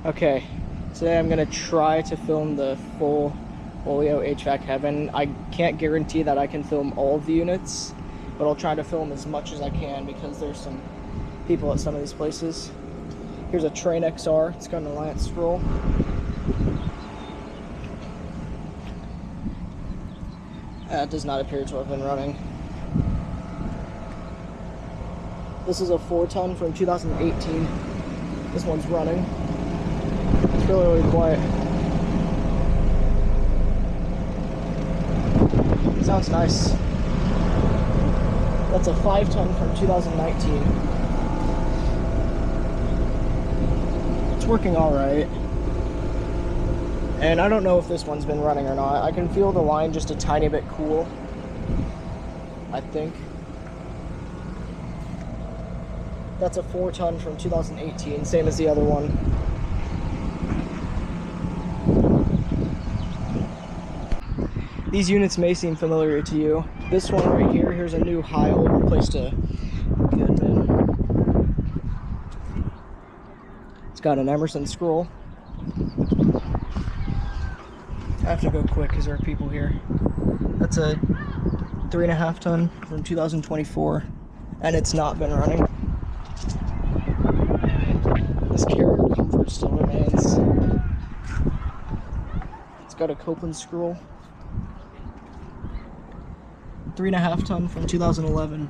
Okay, today I'm gonna try to film the full Olio HVAC heaven. I can't guarantee that I can film all of the units, but I'll try to film as much as I can because there's some people at some of these places. Here's a Train XR, it's got an Alliance scroll. It does not appear to have been running. This is a 4-ton from 2018. This one's running. It's really quiet. Sounds nice. That's a 5-ton from 2019. It's working all right. And I don't know if this one's been running or not. I can feel the line just a tiny bit cool, I think. That's a 4-ton from 2018, same as the other one. These units may seem familiar to you. This one right here, here's a new Heil, replaced a Goodman. It's got an Emerson scroll. I have to go quick because there are people here. That's a 3.5-ton from 2024, and it's not been running. This carrier comfort still remains. It's got a Copeland scroll. 3.5-ton from 2011.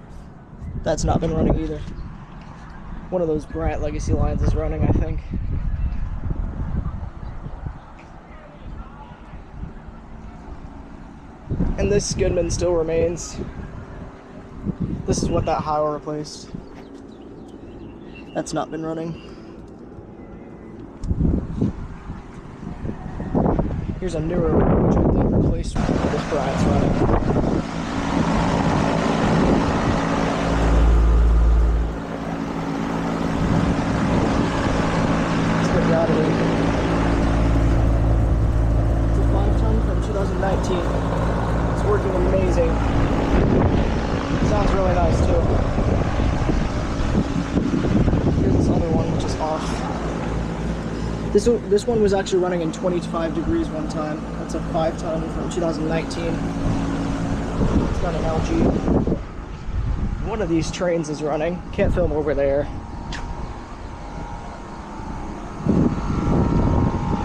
That's not been running either. One of those Bryant Legacy lines is running, I think. And this Goodman still remains. This is what that Heil replaced. That's not been running. Here's a newer one, which I think replaced this Bryant's running. Let's get it out of here. It's a 5-ton from 2019. Working amazing. Sounds really nice too. Here's this other one, which is off. This one was actually running in 25 degrees one time. That's a 5-ton from 2019. It's got an LG. One of these trains is running. Can't film over there.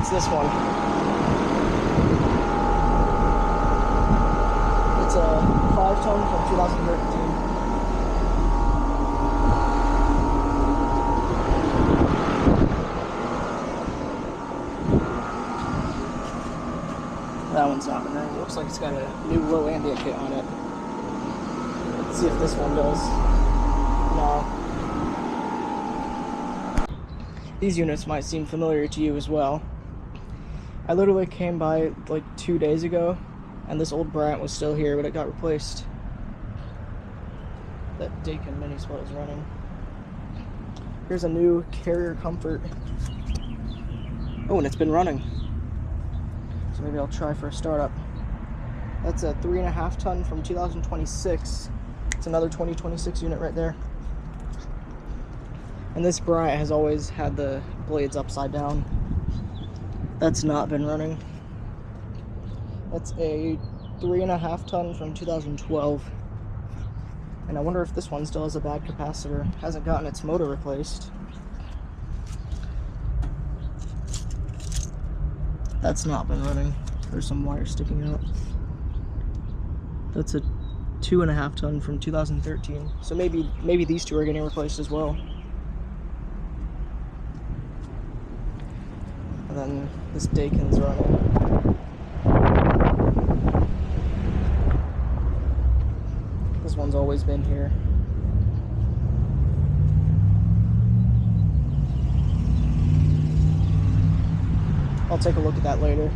It's this one. It's a 5-ton from 2013. That one's not in there. It looks like it's got a new low ambient kit on it. Let's see if this one does. No. These units might seem familiar to you as well. I literally came by like 2 days ago, and this old Bryant was still here, but it got replaced. That Dakin mini split is running. Here's a new carrier comfort. Oh, and it's been running. So maybe I'll try for a startup. That's a 3.5-ton from 2026. It's another 2026 unit right there. And this Bryant has always had the blades upside down. That's not been running. That's a 3.5-ton from 2012. And I wonder if this one still has a bad capacitor. Hasn't gotten its motor replaced. That's not been running. There's some wire sticking out. That's a 2.5-ton from 2013. So maybe these two are getting replaced as well. And then this Dakin's running. This one's always been here. I'll take a look at that later.